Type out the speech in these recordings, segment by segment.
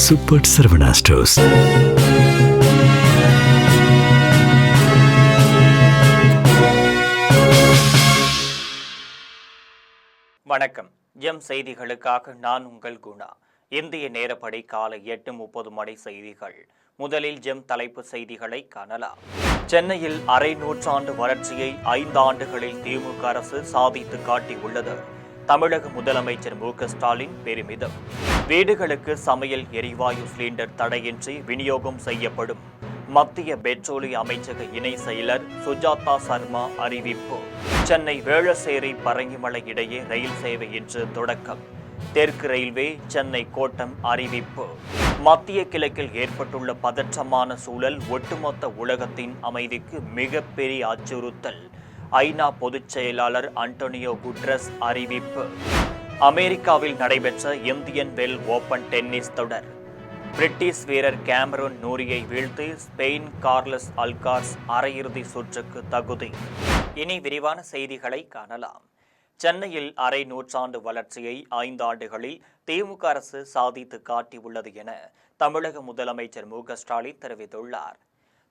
Super Saravana stores. வணக்கம். M செய்திகளுக்காக நான் உங்கள் குணா. இந்திய நேரப்படி காலை 8:30 மணி செய்திகள். முதலில் ஜெம் தலைப்பு செய்திகளை காணலாம். சென்னையில் அரை நூற்றாண்டு வளர்ச்சியை 5 ஆண்டுகளில் திமுக அரசு சாதித்து காட்டியுள்ளது. தமிழக முதலமைச்சர் மு.க.ஸ்டாலின் பெருமிதம். வீடுகளுக்கு சமையல் எரிவாயு சிலிண்டர் தடையின்றி விநியோகம் செய்யப்படும். மத்திய பெட்ரோலிய அமைச்சக இணை செயலர் சுஜாதா சர்மா அறிவிப்பு. சென்னை வேளச்சேரி பரங்கிமலை இடையே ரயில் சேவை இன்று தொடக்கம். தெற்கு ரயில்வே சென்னை கோட்டம் அறிவிப்பு. மத்திய கிழக்கில் ஏற்பட்டுள்ள பதற்றமான சூழல் ஒட்டுமொத்த உலகத்தின் அமைதிக்கு மிகப்பெரிய அச்சுறுத்தல். ஐநா பொதுச் செயலாளர் அண்டோனியோ குட்ரஸ் அறிவிப்பு. அமெரிக்காவில் நடைபெற்ற இந்தியன் வெல் ஓபன் டென்னிஸ் தொடர். பிரிட்டிஷ் வீரர் கேமரூன் நூரியை வீழ்த்தி ஸ்பெயின் கார்லஸ் அல்கார்ஸ் அரையிறுதி சுற்றுக்கு தகுதி. இனி விரிவான செய்திகளை காணலாம். சென்னையில் அரை நூற்றாண்டு வளர்ச்சியை 5 ஆண்டுகளில் திமுக அரசு சாதித்து காட்டியுள்ளது என தமிழக முதலமைச்சர் மு.க.ஸ்டாலின் தெரிவித்துள்ளார்.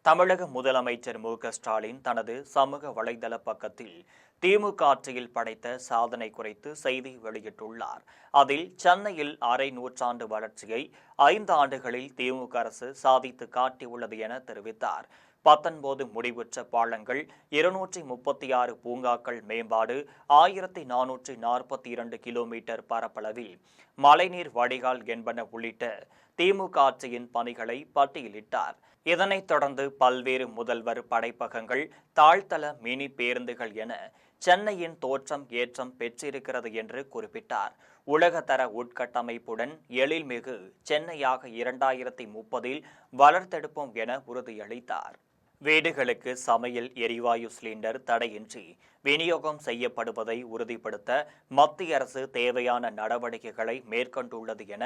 தமிழக முதலமைச்சர் மு.க.ஸ்டாலின் தனது சமூக வலைதள பக்கத்தில் திமுக ஆட்சியில் படைத்த சாதனை குறித்து செய்தி வெளியிட்டுள்ளார். அதில் சென்னையில் அரை நூற்றாண்டு வளர்ச்சியை 5 ஆண்டுகளில் திமுக அரசு சாதித்து காட்டியுள்ளது என தெரிவித்தார். 19 முடிவுற்ற பாலங்கள், 236 பூங்காக்கள் மேம்பாடு, 1442 கிலோமீட்டர் பரப்பளவில் மழைநீர் வடிகால் என்பன உள்ளிட்ட திமுக ஆட்சியின் பணிகளை பட்டியலிட்டார். இதனைத் தொடர்ந்து பல்வேறு முதல்வர் படைப்பகங்கள், தாழ்த்தள மினி பேருந்துகள் என சென்னையின் தோற்றம் ஏற்றம் பெற்றிருக்கிறது என்று குறிப்பிட்டார். உலகத்தர உட்கட்டமைப்புடன் எழில்மிகு சென்னையாக 2030 வளர்த்தெடுப்போம் என உறுதியளித்தார். வீடுகளுக்கு சமையல் எரிவாயு சிலிண்டர் தடையின்றி விநியோகம் செய்யப்படுவதை உறுதிப்படுத்த மத்திய அரசு தேவையான நடவடிக்கைகளை மேற்கொண்டுள்ளது என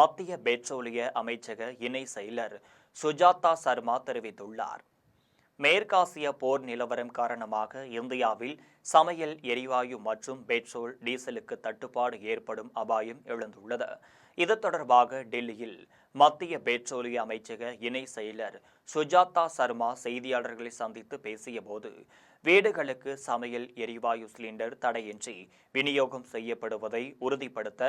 மத்திய பெட்ரோலிய அமைச்சக இணை செயலர் சுஜாதா சர்மா தெரிவித்துள்ளார். மேற்காசிய போர் நிலவரம் காரணமாக இந்தியாவில் சமையல் எரிவாயு மற்றும் பெட்ரோல், டீசலுக்கு தட்டுப்பாடு ஏற்படும் அபாயம் எழுந்துள்ளது. இது தொடர்பாக டெல்லியில் மத்திய பெட்ரோலிய அமைச்சக இணை செயலர் சுஜாதா சர்மா செய்தியாளர்களை சந்தித்து பேசிய போது, வீடுகளுக்கு சமையல் எரிவாயு சிலிண்டர் தடையின்றி விநியோகம் செய்யப்படுவதை உறுதிப்படுத்த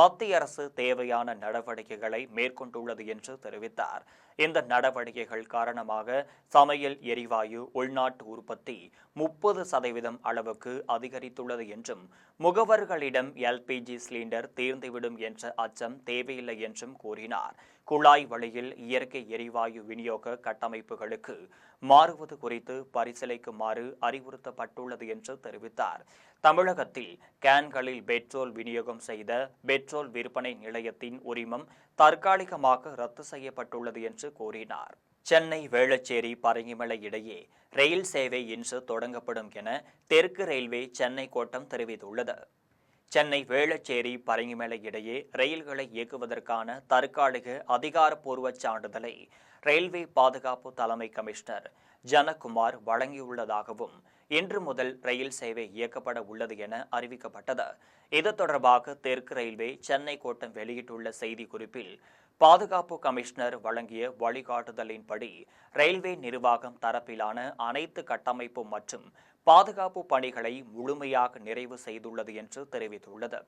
மத்திய அரசு தேவையான நடவடிக்கைகளை மேற்கொண்டுள்ளது என்று தெரிவித்தார். இந்த நடவடிக்கைகள் காரணமாக சமையல் எரிவாயு உள்நாட்டு உற்பத்தி 30% அளவுக்கு அதிகரித்துள்ளது என்றும், முகவர்களிடம் எல்பிஜி சிலிண்டர் தீர்ந்துவிடும் என்ற அச்சம் தேவையில்லை என்றும் கூறினார். குழாய் வழியில் இயற்கை எரிவாயு விநியோக கட்டமைப்புகளுக்கு மாறுவது குறித்து பரிசீலிக்குமாறு அறிவுறுத்தப்பட்டுள்ளது என்று தெரிவித்தார். தமிழகத்தில் கேன்களில் பெட்ரோல் விநியோகம் செய்த பெட்ரோல் விற்பனை நிலையத்தின் உரிமம் தற்காலிகமாக ரத்து செய்யப்பட்டுள்ளது என்று கூறினார். சென்னை வேளச்சேரி பரங்கிமலை இடையே ரயில் சேவை இன்று தொடங்கப்படும் என தெற்கு ரயில்வே சென்னை கோட்டம் தெரிவித்துள்ளது. சென்னை வேளச்சேரி பரங்கிமலை இடையே ரயில்களை இயக்குவதற்கான தற்காலிக அதிகாரப்பூர்வ சான்றிதழை ரயில்வே பாதுகாப்பு தலைமை கமிஷனர் ஜனகுமார் வழங்கியுள்ளதாகவும், இன்று முதல் ரயில் சேவை இயக்கப்பட உள்ளது என அறிவிக்கப்பட்டது. இது தொடர்பாக தெற்கு ரயில்வே சென்னை கோட்டம் வெளியிட்டுள்ள செய்திக்குறிப்பில், பாதுகாப்பு கமிஷனர் வழங்கிய வழிகாட்டுதலின்படி ரயில்வே நிர்வாகம் தரப்பிலான அனைத்து கட்டமைப்பு மற்றும் பாதுகாப்பு பணிகளை முழுமையாக நிறைவு செய்துள்ளது என்று தெரிவித்துள்ளது.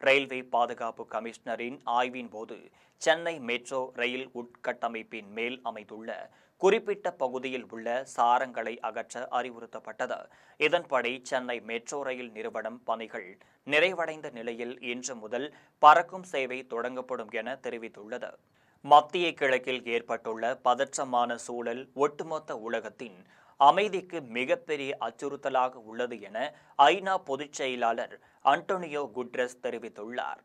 ரயில்வே பாதுகாப்பு கமிஷனரின் ஆய்வின் போது சென்னை மெட்ரோ ரயில் உட்கட்டமைப்பின் மேல் அமைந்துள்ள குறிப்பிட்ட பகுதியில் உள்ள சாரங்களை அகற்ற அறிவுறுத்தப்பட்டது. இதன்படி சென்னை மெட்ரோ ரயில் நிறுவனம் பணிகள் நிறைவடைந்த நிலையில் இன்று முதல் பறக்கும் சேவை தொடங்கப்படும் என தெரிவித்துள்ளது. மத்திய கிழக்கில் ஏற்பட்டுள்ள பதற்றமான சூழல் ஒட்டுமொத்த உலகத்தின் அமைதிக்கு மிகப்பெரிய அச்சுறுத்தலாக உள்ளது என ஐநா பொதுச் செயலாளர் அண்டோனியோ குட்ரஸ் தெரிவித்துள்ளார்.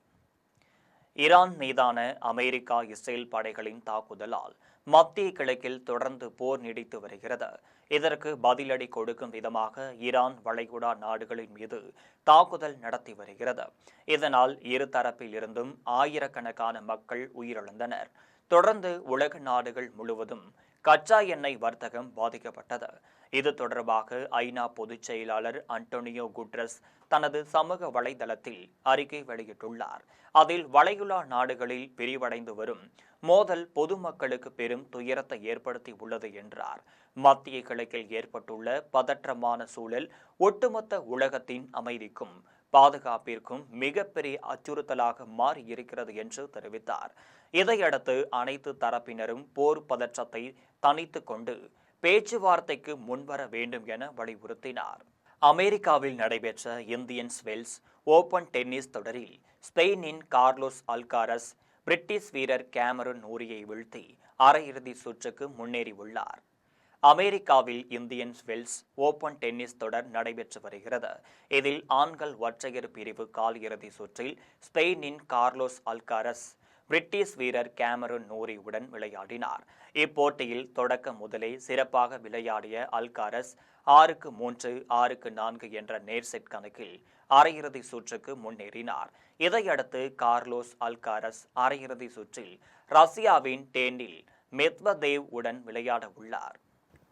ஈரான் மீதான அமெரிக்கா, இஸ்ரேல் படைகளின் தாக்குதலால் மத்திய கிழக்கில் தொடர்ந்து போர் நீடித்து வருகிறது. இதற்கு பதிலடி கொடுக்கும் விதமாக ஈரான் வளைகுடா நாடுகளின் மீது தாக்குதல் நடத்தி வருகிறது. இதனால் இரு தரப்பில் இருந்தும் ஆயிரக்கணக்கான மக்கள் உயிரிழந்தனர். தொடர்ந்து உலக நாடுகள் முழுவதும் கச்சா எண்ணெய் வர்த்தகம் பாதிக்கப்பட்டது. இது தொடர்பாக ஐநா பொதுச் செயலாளர் அன்டோனியோ குட்ரஸ் தனது சமூக வலைதளத்தில் அறிக்கை வெளியிட்டுள்ளார். அதில் வளைகுடா நாடுகளில் விரிவடைந்து வரும் மோதல் பொதுமக்களுக்கு பெரும் துயரத்தை ஏற்படுத்தி உள்ளது என்றார். மத்திய கிழக்கில் ஏற்பட்டுள்ள பதற்றமான சூழல் ஒட்டுமொத்த உலகத்தின் அமைதிக்கும் பாதுகாப்பிற்கும் மிகப்பெரிய அச்சுறுத்தலாக மாறியிருக்கிறது என்று தெரிவித்தார். இதையடுத்து அனைத்து தரப்பினரும் போர் பதற்றத்தை தணித்துக் கொண்டு பேச்சுவார்த்தைக்கு முன்வர வேண்டும் என வலியுறுத்தினார். அமெரிக்காவில் நடைபெற்ற இந்தியன் வெல்ஸ் ஓபன் டென்னிஸ் தொடரில் ஸ்பெயினின் கார்லோஸ் அல்காரஸ் பிரிட்டிஷ் வீரர் கேமரூன் நூரியை வீழ்த்தி அரையிறுதி சுற்றுக்கு முன்னேறியுள்ளார். அமெரிக்காவில் இந்தியன் வெல்ஸ் ஓபன் டென்னிஸ் தொடர் நடைபெற்று வருகிறது. இதில் ஆண்கள் ஒற்றையர் பிரிவு காலிறுதி சுற்றில் ஸ்பெயினின் கார்லோஸ் அல்காரஸ் பிரிட்டிஷ் வீரர் கேமரூன் நூரியுடன் விளையாடினார். இப்போட்டியில் தொடக்க முதலே சிறப்பாக விளையாடிய அல்காரஸ் 6-3, 6-4 என்ற நேர் செட் கணக்கில் அரையிறுதி சுற்றுக்கு முன்னேறினார். இதையடுத்து கார்லோஸ் அல்காரஸ் அரையிறுதி சுற்றில் ரஷ்யாவின் டேனில் மெத்வதேவ் உடன் விளையாட உள்ளார்.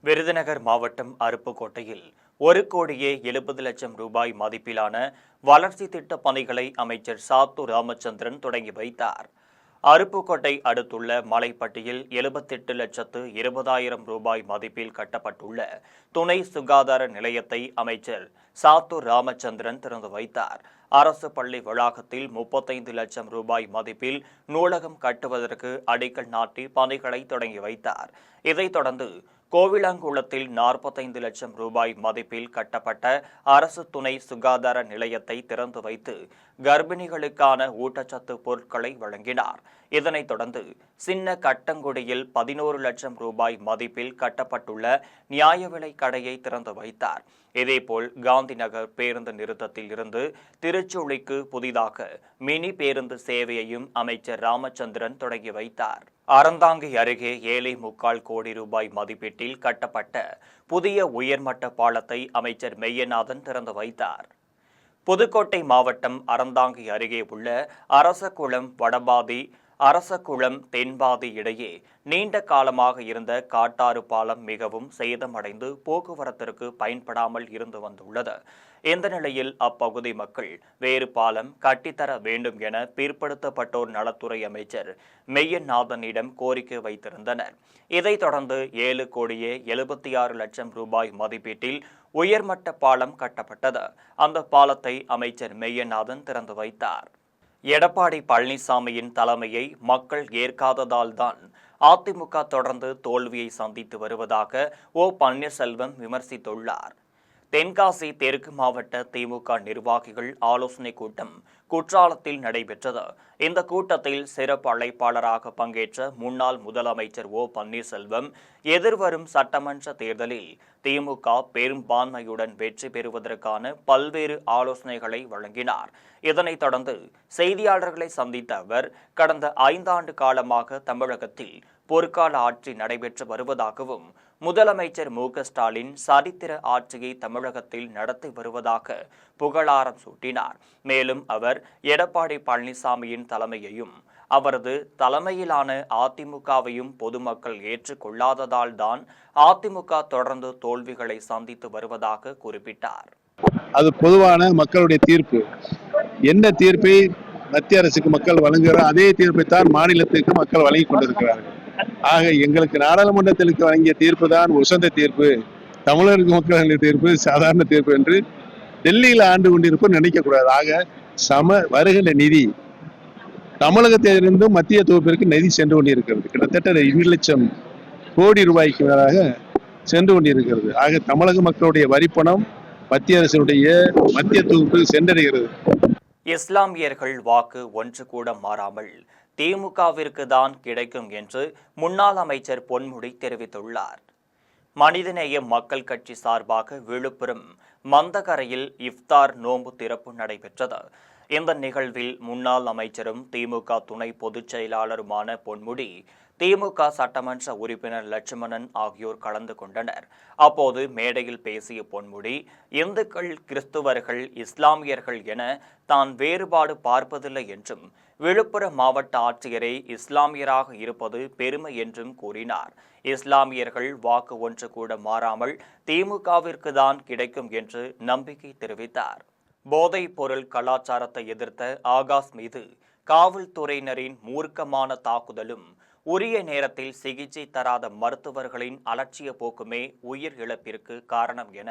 விருதுநகர் மாவட்டம் அருப்புக்கோட்டையில் 1,70,00,000 ரூபாய் மதிப்பிலான வளர்ச்சி திட்ட பணிகளை அமைச்சர் சாத்தூர் ராமச்சந்திரன் தொடங்கி வைத்தார். அருப்புக்கோட்டை அடுத்துள்ள மலைப்பட்டியில் 78,20,000 ரூபாய் மதிப்பில் கட்டப்பட்டுள்ள துணை சுகாதார நிலையத்தை அமைச்சர் சாத்தூர் ராமச்சந்திரன் திறந்து வைத்தார். அரசு பள்ளி வளாகத்தில் 35 லட்சம் ரூபாய் மதிப்பில் நூலகம் கட்டுவதற்கு அடிக்கல் நாட்டி பணிகளை தொடங்கி வைத்தார். இதைத் தொடர்ந்து கோவிலாங்குளத்தில் 45 லட்சம் ரூபாய் மதிப்பில் கட்டப்பட்ட அரசு துணை சுகாதார நிலையத்தை திறந்து வைத்து கர்ப்பிணிகளுக்கான ஊட்டச்சத்து பொருட்களை வழங்கினார். இதனைத் தொடர்ந்து சின்ன கட்டங்குடியில் 11 லட்சம் ரூபாய் மதிப்பில் கட்டப்பட்டுள்ள நியாய விலை கடையை திறந்து வைத்தார். இதேபோல் காந்தி நகர் பேருந்து நிறுத்தத்தில் இருந்து திருச்சுழிக்கு புதிதாக மினி பேருந்து சேவையையும் அமைச்சர் ராமச்சந்திரன் தொடங்கி வைத்தார். அறந்தாங்கி அருகே 7.25 கோடி ரூபாய் மதிப்பீட்டில் கட்டப்பட்ட புதிய உயர்மட்ட பாலத்தை அமைச்சர் மெய்யநாதன் திறந்து வைத்தார். புதுக்கோட்டை மாவட்டம் அறந்தாங்கி அருகே உள்ள அரசகுளம் வடபாதி அரசகுளம் தென்பாதி இடையே நீண்ட காலமாக இருந்த காட்டாறு பாலம் மிகவும் சேதமடைந்து போக்குவரத்திற்கு பயன்படாமல் இருந்து வந்துள்ளது. இந்த நிலையில் அப்பகுதி மக்கள் வேறு பாலம் கட்டித்தர வேண்டும் என பிற்படுத்தப்பட்டோர் நலத்துறை அமைச்சர் மெய்யநாதனிடம் கோரிக்கை வைத்திருந்தனர். இதைத் தொடர்ந்து 7,76,00,000 ரூபாய் மதிப்பீட்டில் உயர்மட்ட பாலம் கட்டப்பட்டது. அந்த பாலத்தை அமைச்சர் மெய்யநாதன் திறந்து வைத்தார். எடப்பாடி பழனிசாமியின் தலைமையை மக்கள் ஏற்காததால் தான் அதிமுக தொடர்ந்து தோல்வியை சந்தித்து வருவதாக ஓ பன்னீர்செல்வம் விமர்சித்துள்ளார். தென்காசி தெற்கு மாவட்ட திமுக நிர்வாகிகள் ஆலோசனைக் கூட்டம் குற்றாலத்தில் நடைபெற்றது. இந்த கூட்டத்தில் சிறப்பு அழைப்பாளராக பங்கேற்ற முன்னாள் முதலமைச்சர் ஓ பன்னீர்செல்வம் எதிர்வரும் சட்டமன்ற தேர்தலில் திமுக பெரும்பான்மையுடன் வெற்றி பெறுவதற்கான பல்வேறு ஆலோசனைகளை வழங்கினார். இதனைத் தொடர்ந்து செய்தியாளர்களை சந்தித்த அவர் கடந்த 5 ஆண்டு காலமாக தமிழகத்தில் பொற்கால ஆட்சி நடைபெற்று வருவதாகவும் முதலமைச்சர் மு.க.ஸ்டாலின் சரித்திர ஆட்சியை தமிழகத்தில் நடத்தி வருவதாக புகழாரம் சூட்டினார். மேலும் அவர் எடப்பாடி பழனிசாமியின் தலைமையையும் அவரது தலைமையிலான அதிமுகவையும் பொதுமக்கள் ஏற்றுக்கொள்ளாததால் தான் அதிமுக தொடர்ந்து தோல்விகளை சந்தித்து வருவதாக குறிப்பிட்டார். அது பொதுவான மக்களுடைய தீர்ப்பு. என்ன தீர்ப்பை மத்திய அரசுக்கு மக்கள் வழங்குகிறார் அதே தீர்ப்பை தான் மாநிலத்திற்கு மக்கள் வழங்கி கொண்டிருக்கிறார்கள். ஆக எங்களுக்கு நாடாளுமன்றத்திற்கு வழங்கிய தீர்ப்பு தான் உசந்த தீர்ப்பு, தமிழக மக்களுடைய தீர்ப்பு சாதாரண தீர்ப்பு என்று டெல்லியில் ஆண்டு கொண்டிருப்போம் நினைக்கக்கூடாது. ஆக வருகின்ற நிதி தமிழகத்திலிருந்தும் மத்திய தொகுப்பிற்கு நிதி சென்று கொண்டிருக்கிறது. கிட்டத்தட்ட 2 லட்சம் கோடி ரூபாய்க்கு மேலாக சென்று கொண்டிருக்கிறது. ஆக தமிழக மக்களுடைய வரிப்பணம் மத்திய அரசுடைய மத்திய தொகுப்பில் சென்றடைகிறது. இஸ்லாமியர்கள் வாக்கு ஒன்று கூட மாறாமல் திமுகவிற்கு தான் கிடைக்கும் என்று முன்னாள் அமைச்சர் பொன்முடி தெரிவித்துள்ளார். மனிதநேய மக்கள் கட்சி சார்பாக விழுப்புரம் மந்தகரையில் இஃப்தார் நோன்பு திறப்பு நடைபெற்றது. இந்த நிகழ்வில் முன்னாள் அமைச்சரும் திமுக துணை பொதுச் செயலாளருமான பொன்முடி, திமுக சட்டமன்ற உறுப்பினர் லட்சுமணன் ஆகியோர் கலந்து கொண்டனர். அப்போது மேடையில் பேசிய பொன்முடி, இந்துக்கள், கிறிஸ்துவர்கள், இஸ்லாமியர்கள் என தான் வேறுபாடு பார்ப்பதில்லை என்றும் விழுப்புரம் மாவட்ட ஆட்சியரே இஸ்லாமியராக இருப்பது பெருமை என்றும் கூறினார். இஸ்லாமியர்கள் வாக்கு ஒன்று கூட மாறாமல் திமுகவிற்கு தான் கிடைக்கும் என்று நம்பிக்கை தெரிவித்தார். போதைப் பொருள் கலாச்சாரத்தை எதிர்த்த ஆகாஷ் மீது காவல்துறையினரின் மூர்க்கமான தாக்குதலும், உரிய நேரத்தில் சிகிச்சை தராத மருத்துவர்களின் அலட்சிய போக்குமே உயிர் இழப்பிற்கு காரணம் என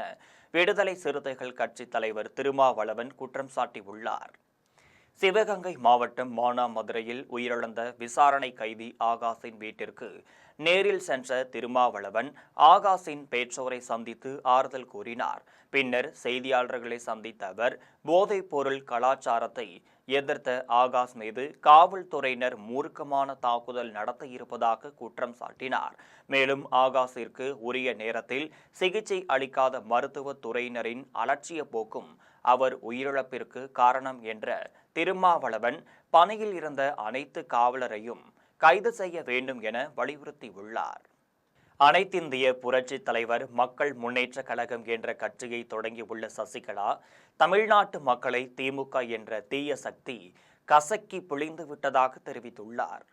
விடுதலை சிறுத்தைகள் கட்சி தலைவர் திருமாவளவன் குற்றம் சாட்டியுள்ளார். சிவகங்கை மாவட்டம் மானாமதுரையில் உயிரிழந்த விசாரணை கைதி ஆகாஷின் வீட்டிற்கு நேரில் சென்ற திருமாவளவன் ஆகாஷின் பெற்றோரை சந்தித்து ஆறுதல் கூறினார். பின்னர் செய்தியாளர்களை சந்தித்த அவர் போதைப் பொருள் கலாச்சாரத்தை எதிர்த்த ஆகாஷ் மீது காவல்துறையினர் மூர்க்கமான தாக்குதல் நடத்த இருப்பதாக குற்றம் சாட்டினார். மேலும் ஆகாஷிற்கு உரிய நேரத்தில் சிகிச்சை அளிக்காத மருத்துவத் துறையினரின் அலட்சிய போக்கும் அவர் உயிரிழப்பிற்கு காரணம் என்ற திருமாவளவன் பணியில் இருந்த அனைத்து காவலரையும் கைது செய்ய வேண்டும் என வலியுறுத்தியுள்ளார். அனைத்திந்திய புரட்சி தலைவர் மக்கள் முன்னேற்ற கழகம் என்ற கட்சியை தொடங்கியுள்ள சசிகலா, தமிழ்நாட்டு மக்களை திமுக என்ற தீய சக்தி கசக்கி பிழிந்து விட்டதாக தெரிவித்துள்ளார்.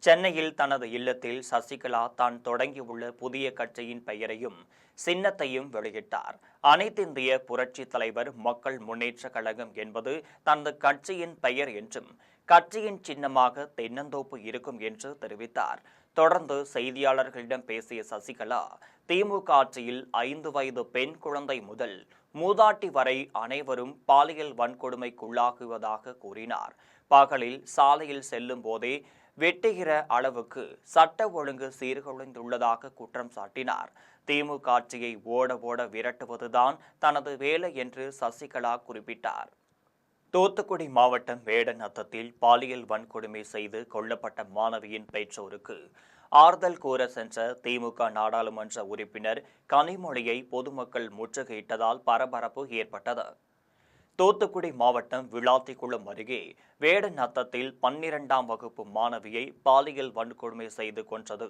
சென்னையில் தனது இல்லத்தில் சசிகலா தான் தொடங்கியுள்ள புதிய கட்சியின் பெயரையும் சின்னத்தையும் வெளியிட்டார். அனைத்திந்திய புரட்சி தலைவர் மக்கள் முன்னேற்ற கழகம் என்பது தனது கட்சியின் பெயர் என்றும் கட்சியின் சின்னமாக தென்னந்தோப்பு இருக்கும் என்று தெரிவித்தார். தொடர்ந்து செய்தியாளர்களிடம் பேசிய சசிகலா, திமுக ஆட்சியில் 5 வயது பெண் குழந்தை முதல் மூதாட்டி வரை அனைவரும் பாலியல் வன்கொடுமைக்குள்ளாகுவதாக கூறினார். பகலில் சாலையில் செல்லும் போதே வெட்டுகிற அளவுக்கு சட்ட ஒழுங்கு சீர்குலைந்துள்ளதாக குற்றம் சாட்டினார். திமுக ஆட்சியை ஓட ஓட விரட்டுவதுதான் தனது வேலை என்று சசிகலா குறிப்பிட்டார். தூத்துக்குடி மாவட்டம் வேடநத்தத்தில் பாலியல் வன்கொடுமை செய்து கொல்லப்பட்ட மாணவியின் பெற்றோருக்கு ஆறுதல் கூற சென்ற திமுக நாடாளுமன்ற உறுப்பினர் கனிமொழியை பொதுமக்கள் முற்றுகையிட்டதால் பரபரப்பு ஏற்பட்டது. தூத்துக்குடி மாவட்டம் விளாத்திக்குளம் அருகே வேடநத்தத்தில் 12ஆம் வகுப்பு மாணவியை பாலியல் வன்கொடுமை செய்து கொன்றது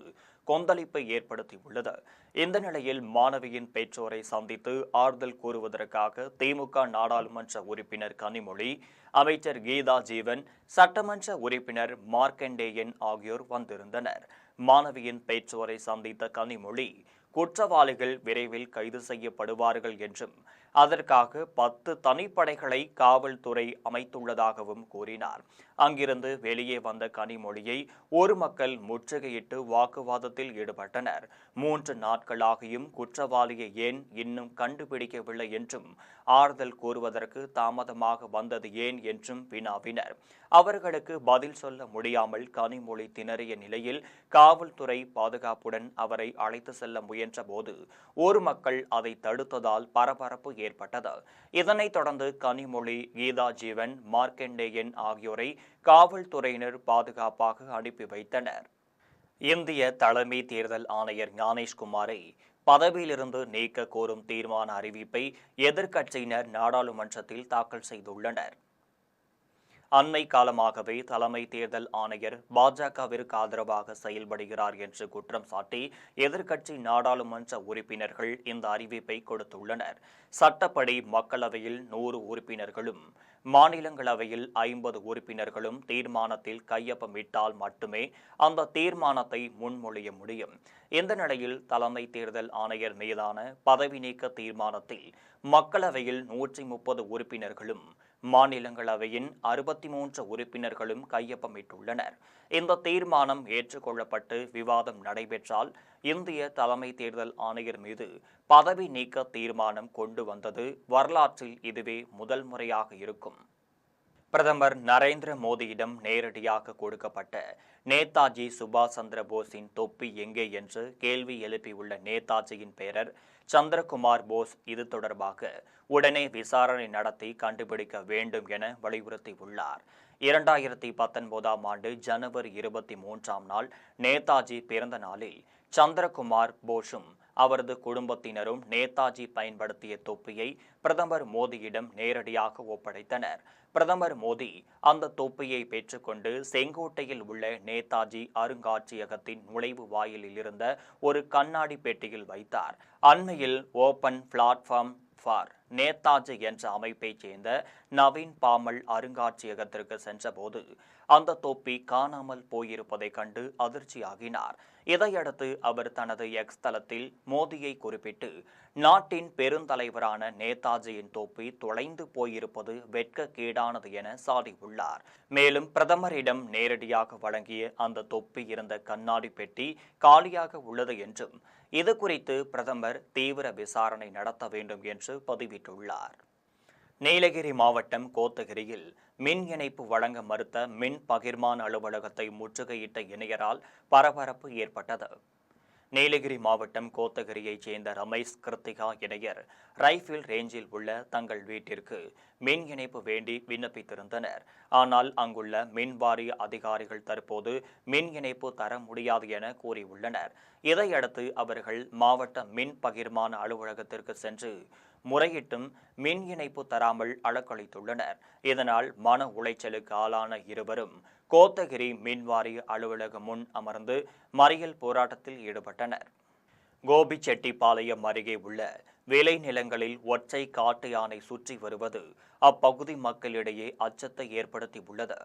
கொந்தளிப்பை ஏற்படுத்தியுள்ளது. இந்த நிலையில் மாணவியின் பெற்றோரை சந்தித்து ஆறுதல் கூறுவதற்காக திமுக நாடாளுமன்ற உறுப்பினர் கனிமொழி, அமைச்சர் கீதா ஜீவன், சட்டமன்ற உறுப்பினர் மார்க்கண்டேயன் ஆகியோர் வந்திருந்தனர். மாணவியின் பெற்றோரை சந்தித்த கனிமொழி, குற்றவாளிகள் விரைவில் கைது செய்யப்படுவார்கள் என்றும் அதற்காக 10 தனிப்படைகளை காவல்துறை அமைத்துள்ளதாகவும் கூறினார். அங்கிருந்து வெளியே வந்த கனிமொழியை ஊர் மக்கள் முற்றுகையிட்டு வாக்குவாதத்தில் ஈடுபட்டனர். 3 நாட்களாகியும் குற்றவாளியை ஏன் இன்னும் கண்டுபிடிக்கவில்லை என்றும் ஆறுதல் கூறுவதற்கு தாமதமாக வந்தது ஏன் என்றும் வினாவினர். அவர்களுக்கு பதில் சொல்ல முடியாமல் கனிமொழி திணறிய நிலையில் காவல்துறை பாதுகாப்புடன் அவரை அழைத்து செல்ல முயன்ற போது ஊர் மக்கள் அதை தடுத்ததால் பரபரப்பு ஏற்பட்டது. இதனைத் தொடர்ந்து கனிமொழி, கீதா ஜீவன், மார்க்கண்டேயன் ஆகியோரை காவல்துறையினர் பாதுகாப்பாக அனுப்பி வைத்தனர். இந்திய தலைமை தேர்தல் ஆணையர் ஞானேஷ்குமாரை பதவியிலிருந்து நீக்க கோரும் தீர்மான அறிவிப்பை எதிர்க்கட்சியினர் நாடாளுமன்றத்தில் தாக்கல் செய்துள்ளனர். அண்மை காலமாகவே தலைமை தேர்தல் ஆணையர் பாஜகவிற்கு ஆதரவாக செயல்படுகிறார் என்று குற்றம் சாட்டி எதிர்க்கட்சி நாடாளுமன்ற உறுப்பினர்கள் இந்த அறிவிப்பை கொடுத்துள்ளனர். சட்டப்படி மக்களவையில் 100 உறுப்பினர்களும் மாநிலங்களவையில் 50 உறுப்பினர்களும் தீர்மானத்தில் கையொப்பமிட்டால் மட்டுமே அந்த தீர்மானத்தை முன்மொழிய முடியும். இந்த நிலையில் தலைமை தேர்தல் ஆணையர் மீதான பதவி நீக்க தீர்மானத்தில் மக்களவையில் 130 உறுப்பினர்களும் மாநிலங்களவையின் 63 உறுப்பினர்களும் கையொப்பமிட்டுள்ளனர். இந்த தீர்மானம் ஏற்றுக்கொள்ளப்பட்டு விவாதம் நடைபெற்றால் இந்திய தலைமை தேர்தல் ஆணையர் மீது பதவி நீக்க தீர்மானம் கொண்டு வந்தது வரலாற்றில் இதுவே முதல் முறையாக இருக்கும். பிரதமர் நரேந்திர மோடியிடம் நேரடியாக கொடுக்கப்பட்ட நேதாஜி சுபாஷ் சந்திர போஸின் தொப்பி எங்கே என்று கேள்வி எழுப்பியுள்ள நேதாஜியின் பேரர் சந்திரகுமார் போஸ் இது தொடர்பாக உடனே விசாரணை நடத்தி கண்டுபிடிக்க வேண்டும் என வலியுறுத்தியுள்ளார். 2019ஆம் ஆண்டு ஜனவரி 23ஆம் நாள் நேதாஜி பிறந்த நாளில் சந்திரகுமார் போஸும் அவரது குடும்பத்தினரும் நேதாஜி பயன்படுத்திய தொப்பியை பிரதமர் மோடியிடம் நேரடியாக ஒப்படைத்தனர். பிரதமர் மோடி அந்த தொப்பியை பெற்றுக்கொண்டு செங்கோட்டையில் உள்ள நேதாஜி அருங்காட்சியகத்தின் நுழைவு வாயிலில் இருந்த ஒரு கண்ணாடி பெட்டியில் வைத்தார். அண்மையில் ஓபன் பிளாட்ஃபார்ம் ஃபார் நேதாஜி என்ற அமைப்பைச் சேர்ந்த நவீன் பாமல் அருங்காட்சியகத்திற்கு சென்றபோது அந்த தொப்பி காணாமல் போயிருப்பதைக் கண்டு அதிர்ச்சியாகினார். இதையடுத்து அவர் தனது எக்ஸ் தளத்தில் மோடியை குறிப்பிட்டு, நாட்டின் பெருந்தலைவரான நேதாஜியின் தொப்பி தொலைந்து போயிருப்பது வெட்கக்கேடானது என சாடியுள்ளார். மேலும் பிரதமரிடம் நேரடியாக வழங்கிய அந்த தொப்பி இருந்த கண்ணாடி பெட்டி காலியாக உள்ளது என்றும், இது குறித்து பிரதமர் தீவிர விசாரணை நடத்த வேண்டும் என்று பதிவிட்டுள்ளார். நீலகிரி மாவட்டம் கோத்தகிரியில் மின் இணைப்பு வழங்க மறுத்த மின் பகிர்மான அலுவலகத்தை முற்றுகையிட்ட இணையரால் பரபரப்பு ஏற்பட்டது. நீலகிரி மாவட்டம் கோத்தகிரியைச் சேர்ந்த ரமேஷ் கிருத்திகா இணையர் ரைஃபிள் ரேஞ்சில் உள்ள தங்கள் வீட்டிற்கு மின் இணைப்பு வேண்டி விண்ணப்பித்திருந்தனர். ஆனால் அங்குள்ள மின் வாரிய அதிகாரிகள் தற்போது மின் இணைப்பு தர முடியாது என கூறியுள்ளனர். இதையடுத்து அவர்கள் மாவட்ட மின் பகிர்மான அலுவலகத்திற்கு சென்று முறையிட்டும் மின் இணைப்பு தராமல் அலக்களித்துள்ளனர். இதனால் மன உளைச்சலுக்கு ஆளான இருவரும் கோத்தகிரி மின்வாரிய அலுவலகம் முன் அமர்ந்து மறியல் போராட்டத்தில் ஈடுபட்டனர். கோபிச்செட்டிப்பாளையம் அருகே உள்ள விளைநிலங்களில் ஒற்றை காட்டு யானை சுற்றி வருவது அப்பகுதி மக்களிடையே அச்சத்தை ஏற்படுத்தியுள்ளது.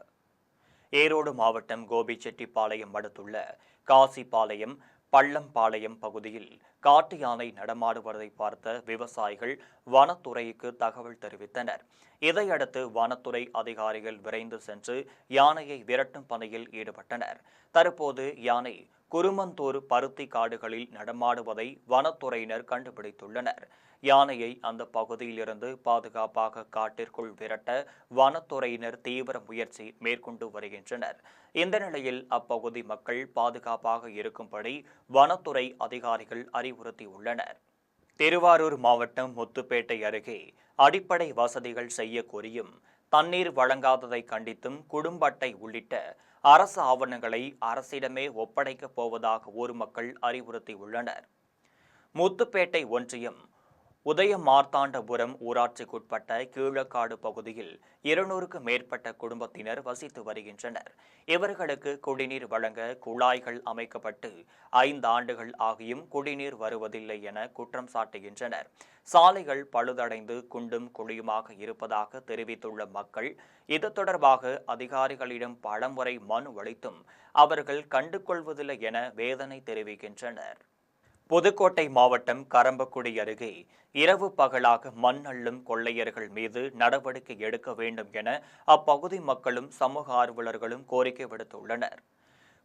ஈரோடு மாவட்டம் கோபிச்செட்டிப்பாளையம் அடுத்துள்ள காசிப்பாளையம் பள்ளம்பாளையம் பகுதியில் காட்டு யானை நடமாடுவதை பார்த்த விவசாயிகள் வனத்துறைக்கு தகவல் தெரிவித்தனர். இதையடுத்து வனத்துறை அதிகாரிகள் விரைந்து சென்று யானையை விரட்டும் பணியில் ஈடுபட்டனர். தற்போது யானை குருமந்தூர் பருத்தி காடுகளில் நடமாடுவதை வனத்துறையினர் கண்டுபிடித்துள்ளனர். யானையை அந்த பகுதியிலிருந்து பாதுகாப்பாக காட்டிற்குள் விரட்ட வனத்துறையினர் தீவிர முயற்சி மேற்கொண்டு வருகின்றனர். இந்த நிலையில் அப்பகுதி மக்கள் பாதுகாப்பாக இருக்கும்படி வனத்துறை அதிகாரிகள் அறிவுறுத்தியுள்ளனர். திருவாரூர் மாவட்டம் முத்துப்பேட்டை அருகே அடிப்படை வசதிகள் செய்ய கோரியும் தண்ணீர் வழங்காததை கண்டித்தும் குடும்ப அட்டை உள்ளிட்ட அரசு ஆவணங்களை அரசிடமே ஒப்படைக்கப் போவதாக ஊர் மக்கள் அறிவுறுத்தியுள்ளனர். முத்துப்பேட்டை ஒன்றியம் உதயமார்த்தாண்டபுரம் ஊராட்சிக்குட்பட்ட கீழக்காடு பகுதியில் 200க்கு மேற்பட்ட குடும்பத்தினர் வசித்து வருகின்றனர். இவர்களுக்கு குடிநீர் வழங்க குழாய்கள் அமைக்கப்பட்டு 5 ஆண்டுகள் ஆகியும் குடிநீர் வருவதில்லை என குற்றம் சாட்டுகின்றனர். சாலைகள் பழுதடைந்து குண்டும் குழியுமாக இருப்பதாக தெரிவித்துள்ள மக்கள் இது தொடர்பாக அதிகாரிகளிடம் பலமுறை மனு அளித்தும் அவர்கள் கண்டுகொள்வதில்லை என வேதனை தெரிவிக்கின்றனர். புதுக்கோட்டை மாவட்டம் கரம்பக்குடி அருகே இரவு பகலாக மண் அள்ளும் கொள்ளையர்கள் மீது நடவடிக்கை எடுக்க வேண்டும் என அப்பகுதி மக்களும் சமூக ஆர்வலர்களும் கோரிக்கை விடுத்துள்ளனர்.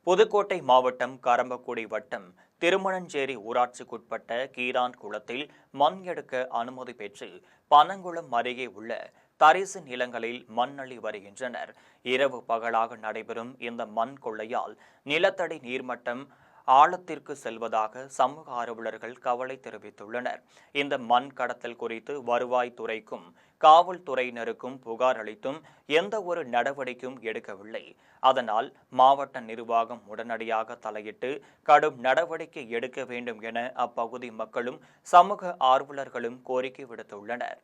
புதுக்கோட்டை மாவட்டம் கரம்பக்குடி வட்டம் திருமணஞ்சேரி ஊராட்சிக்குட்பட்ட கீரான் குளத்தில் மண் எடுக்க அனுமதி பெற்று பனங்குளம் அருகே உள்ள தரிசு நிலங்களில் மண் அள்ளி வருகின்றனர். இரவு பகலாக நடைபெறும் இந்த மண் கொள்ளையால் நிலத்தடி நீர்மட்டம் ஆழத்திற்கு செல்வதாக சமூக ஆர்வலர்கள் கவலை தெரிவித்துள்ளனர். இந்த மண் கடத்தல் குறித்து வருவாய்த்துறைக்கும் காவல்துறையினருக்கும் புகார் அளித்தும் எந்த ஒரு நடவடிக்கையும் எடுக்கவில்லை. அதனால் மாவட்ட நிர்வாகம் உடனடியாக தலையிட்டு கடும் நடவடிக்கை எடுக்க வேண்டும் என அப்பகுதி மக்களும் சமூக ஆர்வலர்களும் கோரிக்கை விடுத்துள்ளனர்.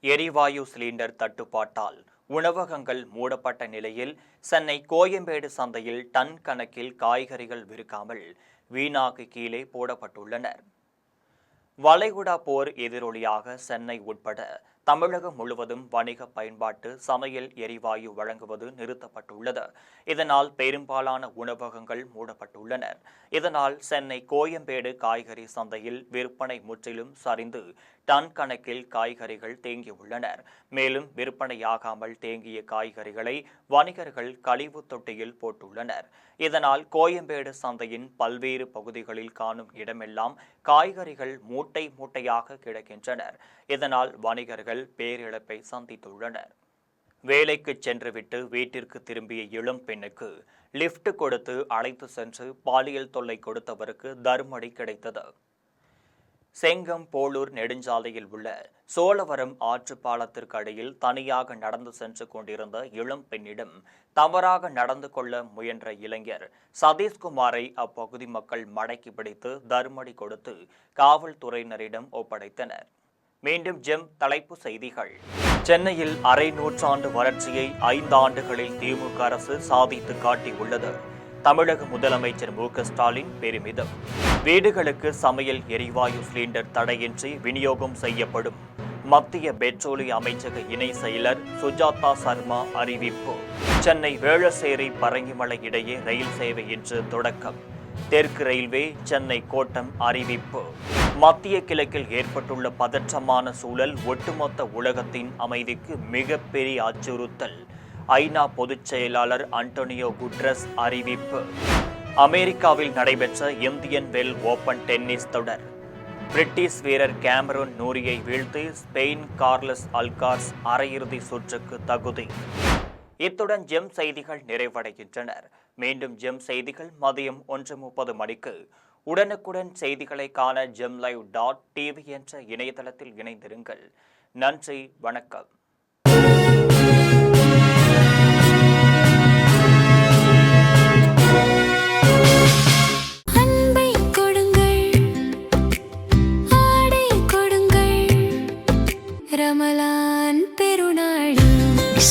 எரிவாயு சிலிண்டர் தட்டுப்பாட்டால் உணவகங்கள் மூடப்பட்ட நிலையில் சென்னை கோயம்பேடு சந்தையில் டன் கணக்கில் காய்கறிகள் விற்காமல் வீணாக கீழே போடப்பட்டுள்ளனர். வளைகுடா போர் எதிரொலியாக சென்னை உட்பட தமிழகம் முழுவதும் வணிக பயன்பாட்டு சமையல் எரிவாயு வழங்குவது நிறுத்தப்பட்டுள்ளது. இதனால் பெரும்பாலான உணவகங்கள் மூடப்பட்டுள்ளனர். இதனால் சென்னை கோயம்பேடு காய்கறி சந்தையில் விற்பனை முற்றிலும் சரிந்து டன் கணக்கில் காய்கறிகள் தேங்கியுள்ளனர். மேலும் விற்பனையாகாமல் தேங்கிய காய்கறிகளை வணிகர்கள் கழிவு தொட்டியில் போட்டுள்ளனர். இதனால் கோயம்பேடு சந்தையின் பல்வேறு பகுதிகளில் காணும் இடமெல்லாம் காய்கறிகள் மூட்டை மூட்டையாக கிடக்கின்றனர். இதனால் வணிகர்கள் பேரிழப்பை சந்தித்துள்ளனர். வேலைக்கு சென்றுவிட்டு வீட்டிற்கு திரும்பிய இளம் பெண்ணுக்கு லிப்ட் கொடுத்து அழைத்து சென்று பாலியல் தொல்லை கொடுத்தவருக்கு தர்மடி கிடைத்தது. செங்கம் போலூர் நெடுஞ்சாலையில் உள்ள சோழவரம் ஆற்று பாலத்திற்கு அடியில் தனியாக நடந்து சென்று கொண்டிருந்த இளம் பெண்ணிடம் தவறாக நடந்து கொள்ள முயன்ற இளைஞர் சதீஷ்குமாரை அப்பகுதி மக்கள் மடக்கி பிடித்து தர்மடி கொடுத்து காவல்துறையினரிடம் ஒப்படைத்தனர். மீண்டும் தலைப்பு செய்திகள். சென்னையில் அரை நூற்றாண்டு வளர்ச்சியை 5 ஆண்டுகளில் திமுக அரசு சாதித்து காட்டியுள்ளது. தமிழக முதலமைச்சர் மு.க. ஸ்டாலின் பெருமிதம். வீடுகளுக்கு சமையல் எரிவாயு சிலிண்டர் தடையின்றி விநியோகம் செய்யப்படும். மத்திய பெட்ரோலிய அமைச்சக இணை செயலர் சுஜாதா சர்மா அறிவிப்பு. சென்னை வேளச்சேரி பரங்கிமலை இடையே ரயில் சேவை இன்று தொடக்கம். தெற்கு ரயில்வே சென்னை கோட்டம் அறிவிப்பு. மத்திய கிழக்கில் ஏற்பட்டுள்ள பதற்றமான சூழல் ஒட்டுமொத்த உலகத்தின் அமைதிக்கு மிகப்பெரிய அச்சுறுத்தல். ஐநா பொதுச் செயலாளர் அன்டோனியோ குட்ரஸ் அறிவிப்பு. அமெரிக்காவில் நடைபெற்ற இந்தியன் வெல் ஓபன் டென்னிஸ் தொடர். பிரிட்டிஷ் வீரர் கேமரூன் நூரியை வீழ்த்தி ஸ்பெயின் கார்லஸ் அல்கார்ஸ் அரையிறுதி சுற்றுக்கு தகுதி. இத்துடன் ஜெம் செய்திகள் நிறைவடைகின்றனர். மீண்டும் ஜெம் செய்திகள் மதியம் 1:30 மணிக்கு. உடனுக்குடன் செய்திகளை காண gemlive.tv என்ற இணையதளத்தில் இணைந்திருங்கள். நன்றி, வணக்கம்.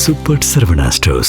Super Sarvana Stores,